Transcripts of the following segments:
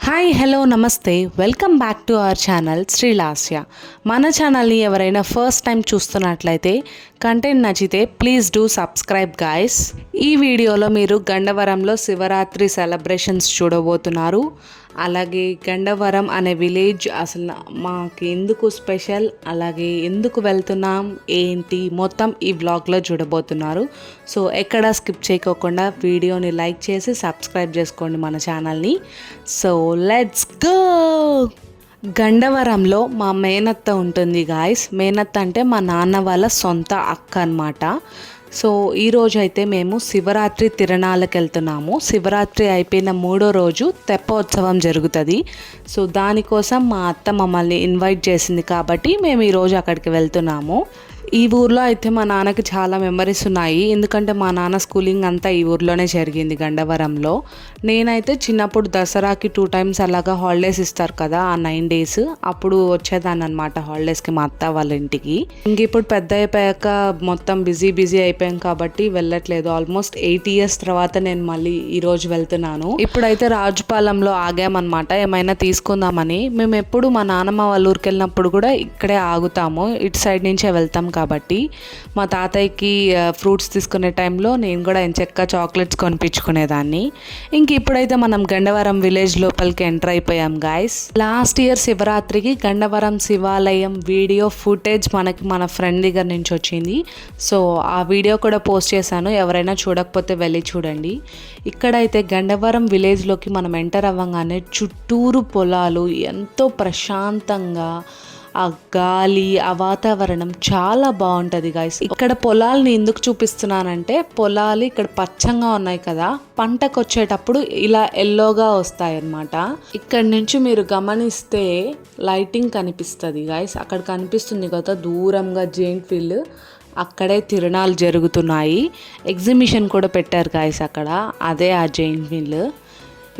Hi hello నమస్తే welcome back to our channel Srilasya. మన ఛానల్ని ఎవరైనా ఫస్ట్ టైం చూస్తున్నట్లయితే కంటెంట్ నచ్చితే ప్లీజ్ డూ సబ్స్క్రైబ్ గాయస్. ఈ వీడియోలో మీరు గండవరంలో శివరాత్రి సెలబ్రేషన్స్ చూడబోతున్నారు. అలాగే గండవరం అనే విలేజ్ అసలు మాకు ఎందుకు స్పెషల్, అలాగే ఎందుకు వెళ్తున్నాం ఏంటి మొత్తం ఈ వ్లాగ్లో చూడబోతున్నారు. సో ఎక్కడ స్కిప్ చేయకోకుండా వీడియోని లైక్ చేసి సబ్స్క్రైబ్ చేసుకోండి మన ఛానల్ని. So let's go. గండవరంలో మా మేనత్త ఉంటుంది గాయస్. మేనత్త అంటే మా నాన్న వాళ్ళ సొంత అక్క అన్నమాట. సో ఈరోజు అయితే మేము శివరాత్రి తిరణాలకు వెళ్తున్నాము. శివరాత్రి అయిపోయిన 3వ రోజు తెప్పోత్సవం జరుగుతుంది. సో దానికోసం మా అత్త మమ్మల్ని ఇన్వైట్ చేసింది కాబట్టి మేము ఈరోజు అక్కడికి వెళ్తున్నాము. ఈ ఊర్లో అయితే మా నాన్నకి చాలా మెమరీస్ ఉన్నాయి. ఎందుకంటే మా నాన్న స్కూలింగ్ అంతా ఈ ఊర్లోనే జరిగింది, గండవరంలో. నేనైతే చిన్నప్పుడు దసరాకి 2 times అలాగా హాలిడేస్ ఇస్తారు కదా, ఆ 9 days అప్పుడు వచ్చేదాన్ని అనమాట హాలిడేస్కి మా అత్త వాళ్ళ ఇంటికి. ఇంక ఇప్పుడు పెద్ద అయిపోయాక మొత్తం బిజీ అయిపోయాం కాబట్టి వెళ్ళట్లేదు. ఆల్మోస్ట్ 8 years తర్వాత నేను మళ్ళీ ఈరోజు వెళ్తున్నాను. ఇప్పుడైతే రాజుపాలెంలో ఆగామన్నమాట, ఏమైనా తీసుకుందామని. మేము ఎప్పుడు మా నాన్నమ్మ వాళ్ళ ఊరికి వెళ్ళినప్పుడు కూడా ఇక్కడే ఆగుతాము, ఇటు సైడ్ నుంచే వెళ్తాం కాబట్టి. మా తాతయ్యకి ఫ్రూట్స్ తీసుకునే టైంలో నేను కూడా ఎంచక్క చాక్లెట్స్ కొనిపించుకునేదాన్ని. ఇంక ఇప్పుడైతే మనం గండవరం విలేజ్ లోపలికి ఎంటర్ అయిపోయాం గాయస్. లాస్ట్ ఇయర్ శివరాత్రికి గండవరం శివాలయం వీడియో ఫుటేజ్ మనకి మన ఫ్రెండ్ దగ్గర నుంచి వచ్చింది. సో ఆ వీడియో కూడా పోస్ట్ చేశాను, ఎవరైనా చూడకపోతే వెళ్ళి చూడండి. ఇక్కడైతే గండవరం విలేజ్లోకి మనం ఎంటర్ అవ్వగానే చుట్టూరు పొలాలు, ఎంతో ప్రశాంతంగా ఆ గాలి, ఆ వాతావరణం చాలా బాగుంటుంది గాయస్. ఇక్కడ పొలాలని ఎందుకు చూపిస్తున్నానంటే, పొలాలు ఇక్కడ పచ్చంగా ఉన్నాయి కదా, పంటకు వచ్చేటప్పుడు ఇలా ఎల్లోగా వస్తాయి అన్నమాట. ఇక్కడ నుంచి మీరు గమనిస్తే లైటింగ్ కనిపిస్తుంది గాయస్. అక్కడ కనిపిస్తుంది కదా దూరంగా జెయింట్ వీల్, అక్కడే తిరణాలు జరుగుతున్నాయి. ఎగ్జిబిషన్ కూడా పెట్టారు గాయస్ అక్కడ, అదే ఆ జెయింట్ వీల్.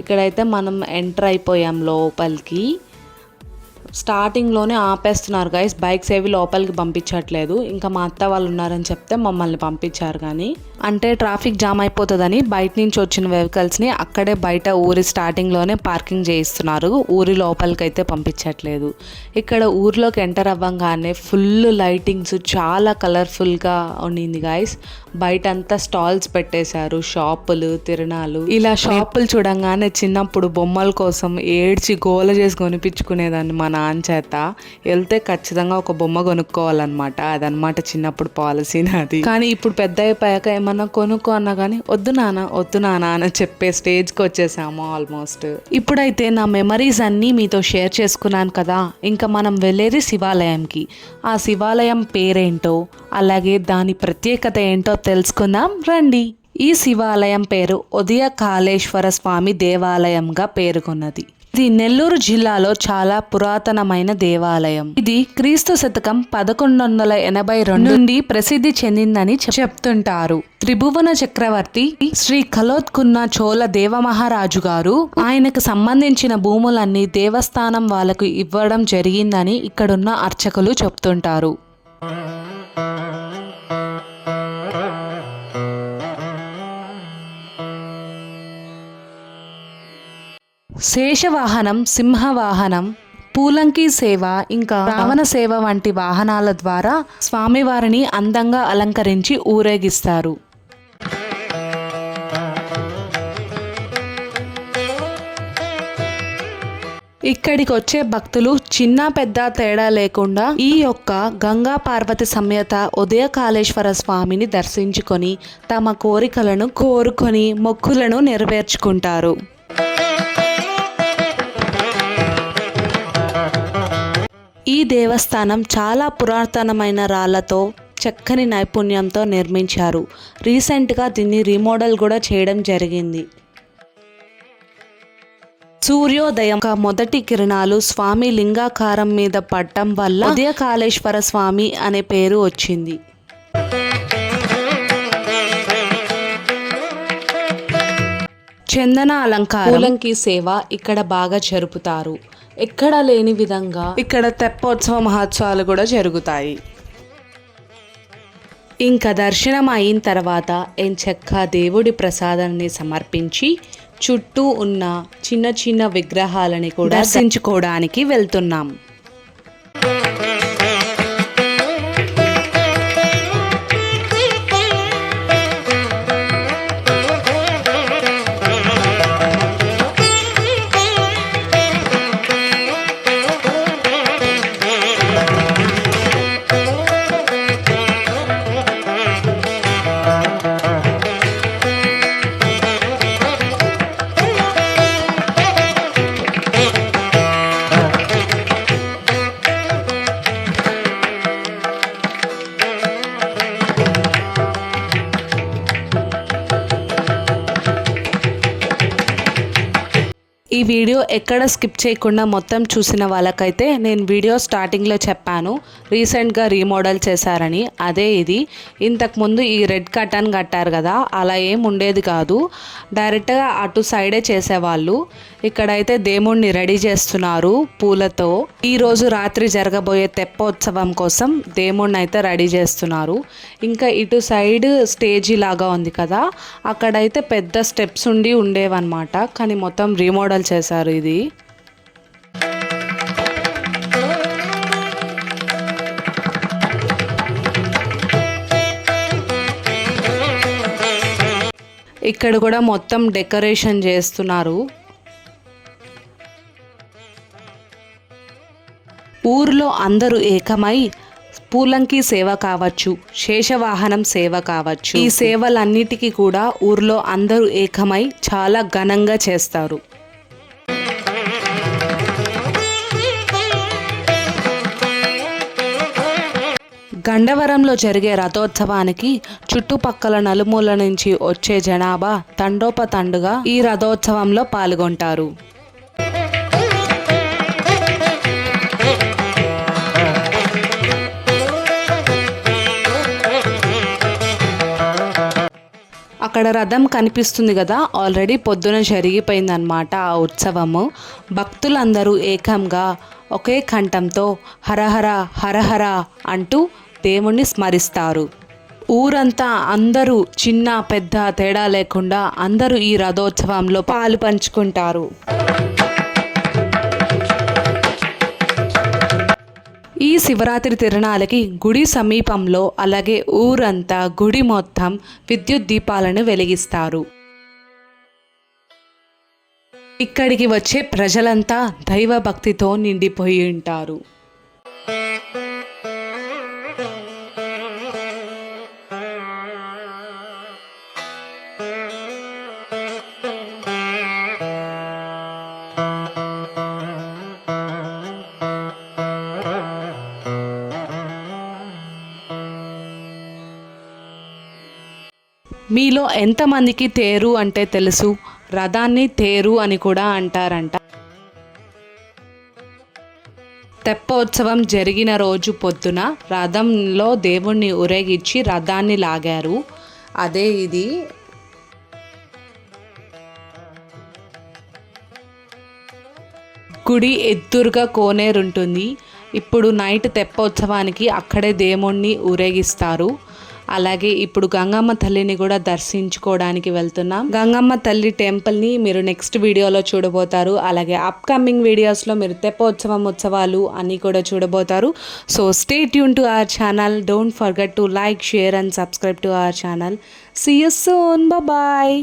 ఇక్కడైతే మనం ఎంటర్ అయిపోయాం లోపలికి. స్టార్టింగ్లోనే ఆపేస్తున్నారు గైస్, బైక్స్ ఏవి లోపలికి పంపించట్లేదు. ఇంకా మా అత్త వాళ్ళు ఉన్నారని చెప్తే మమ్మల్ని పంపించారు. కానీ అంటే ట్రాఫిక్ జామ్ అయిపోతుందని బయట నుంచి వచ్చిన వెహికల్స్ని అక్కడే బయట ఊరి స్టార్టింగ్లోనే పార్కింగ్ చేయిస్తున్నారు, ఊరి లోపలికి అయితే పంపించట్లేదు. ఇక్కడ ఊర్లోకి ఎంటర్ అవ్వగానే ఫుల్ లైటింగ్స్, చాలా కలర్ఫుల్గా ఉండింది గైస్. బయట అంతా స్టాల్స్ పెట్టేశారు, షాపులు, తిరణాలు. ఇలా షాపులు చూడంగానే చిన్నప్పుడు బొమ్మల కోసం ఏడ్చి గోల చేసి కొనిపించుకునేదాన్ని మా నాన్న చేత. వెళ్తే ఖచ్చితంగా ఒక బొమ్మ కొనుక్కోవాలన్నమాట, అదనమాట చిన్నప్పుడు పాలసీ నాది. కానీ ఇప్పుడు పెద్ద అయిపోయాక ఏమన్నా కొనుక్కో అన్నా కానీ వద్దు నాన్న అని చెప్పే స్టేజ్కి వచ్చేసాము ఆల్మోస్ట్. ఇప్పుడైతే నా మెమరీస్ అన్నీ మీతో షేర్ చేసుకున్నాను కదా, ఇంకా మనం వెళ్ళేది శివాలయంకి. ఆ శివాలయం పేరేంటో అలాగే దాని ప్రత్యేకత ఏంటో తెలుసుకుందాం రండి. ఈ శివాలయం పేరు ఉదయ కాళేశ్వర స్వామి దేవాలయంగా పేర్కొన్నది. ఇది నెల్లూరు జిల్లాలో చాలా పురాతనమైన దేవాలయం. ఇది క్రీస్తు శతకం 1182 నుండి ప్రసిద్ధి చెందిందని చెప్తుంటారు. త్రిభువన చక్రవర్తి శ్రీ కలోత్కున్న చోళ దేవమహారాజు గారు ఆయనకు సంబంధించిన భూములన్నీ దేవస్థానం వాళ్ళకు ఇవ్వడం జరిగిందని ఇక్కడున్న అర్చకులు చెప్తుంటారు. శేషవాహనం, సింహవాహనం, పూలంకి సేవ, ఇంకా రావణ సేవ వంటి వాహనాల ద్వారా స్వామివారిని అందంగా అలంకరించి ఊరేగిస్తారు. ఇక్కడికి వచ్చే భక్తులు చిన్న పెద్ద తేడా లేకుండా ఈ యొక్క గంగా పార్వతి సమేత ఉదయ కాళేశ్వర స్వామిని దర్శించుకొని తమ కోరికలను కోరుకొని మొక్కులను నెరవేర్చుకుంటారు. ఈ దేవస్థానం చాలా పురాతనమైన రాళ్లతో చక్కని నైపుణ్యంతో నిర్మించారు. రీసెంట్గా దీన్ని రీమోడల్ కూడా చేయడం జరిగింది. సూర్యోదయం మొదటి కిరణాలు స్వామి లింగాకారం మీద పడటం వల్ల ఉదయ కాళేశ్వర స్వామి అనే పేరు వచ్చింది. చందన అలంకారం, పూలంకి సేవ ఇక్కడ బాగా జరుపుతారు. ఎక్కడ లేని విధంగా ఇక్కడ తెప్పోత్సవ మహోత్సవాలు కూడా జరుగుతాయి. ఇంకా దర్శనం అయిన తర్వాత ఎంచక్క దేవుడి ప్రసాదాన్ని సమర్పించి చుట్టూ ఉన్న చిన్న చిన్న విగ్రహాలని కూడా దర్శించుకోవడానికి వెళ్తున్నాం. ఈ వీడియో ఎక్కడ స్కిప్ చేయకుండా మొత్తం చూసిన వాళ్ళకైతే నేను వీడియో స్టార్టింగ్లో చెప్పాను రీసెంట్గా రీమోడల్ చేశారని. అదే ఇది. ఇంతకుముందు ఈ రెడ్ కర్టన్ కట్టారు కదా, అలా ఏం ఉండేది కాదు, డైరెక్ట్గా అటు సైడే చేసేవాళ్ళు. ఇక్కడైతే దేవుణ్ణి రెడీ చేస్తున్నారు పూలతో. ఈరోజు రాత్రి జరగబోయే తెప్పోత్సవం కోసం దేవుణ్ణి అయితే రెడీ చేస్తున్నారు. ఇంకా ఇటు సైడ్ స్టేజీ లాగా ఉంది కదా, అక్కడైతే పెద్ద స్టెప్స్ ఉండేవన్నమాట, కానీ మొత్తం రీమోడల్ చేశారు ఇది. ఇక్కడ కూడా మొత్తం డెకరేషన్ చేస్తున్నారు. ఊర్లో అందరూ ఏకమై పూలంకి సేవ కావచ్చు, శేషవాహనం సేవ కావచ్చు, ఈ సేవలన్నిటికీ కూడా ఊర్లో అందరూ ఏకమై చాలా ఘనంగా చేస్తారు. గండవరంలో జరిగే రథోత్సవానికి చుట్టుపక్కల నలుమూల నుంచి వచ్చే జనాభా తండోపతండుగా ఈ రథోత్సవంలో పాల్గొంటారు. అక్కడ రథం కనిపిస్తుంది కదా, ఆల్రెడీ పొద్దున జరిగిపోయిందనమాట ఆ ఉత్సవము. భక్తులందరూ ఏకంగా ఒకే కంఠంతో హరహర హరహర అంటూ దేవుణ్ణి స్మరిస్తారు. ఊరంతా అందరూ చిన్న పెద్ద తేడా లేకుండా అందరూ ఈ రథోత్సవంలో పాలు పంచుకుంటారు. ఈ శివరాత్రి తిరణాలకి గుడి సమీపంలో అలాగే ఊరంతా గుడి మొత్తం విద్యుత్ దీపాలను వెలిగిస్తారు. ఇక్కడికి వచ్చే ప్రజలంతా దైవ భక్తితో నిండిపోయి ఉంటారు. మీలో ఎంతమందికి తేరు అంటే తెలుసు? రథాన్ని తేరు అని కూడా అంటారంట. తెప్పోత్సవం జరిగిన రోజు పొద్దున రథంలో దేవుణ్ణి ఊరేగించి రథాన్ని లాగారు. అదే ఇది. గుడి ఎదురుగా కోనేరుంటుంది. ఇప్పుడు నైట్ తెప్పోత్సవానికి అక్కడే దేవుణ్ణి ఊరేగిస్తారు. అలాగే ఇప్పుడు గంగమ్మ తల్లిని కూడా దర్శించుకోవడానికి వెళ్తున్నాం. గంగమ్మ తల్లి టెంపుల్ని మీరు నెక్స్ట్ వీడియోలో చూడబోతారు. అలాగే అప్కమింగ్ వీడియోస్లో మీరు తెప్పోత్సవం ఉత్సవాలు అన్నీ కూడా చూడబోతారు. So stay tune to our channel. Don't forget to like, share and subscribe to our channel. See you soon. Bye.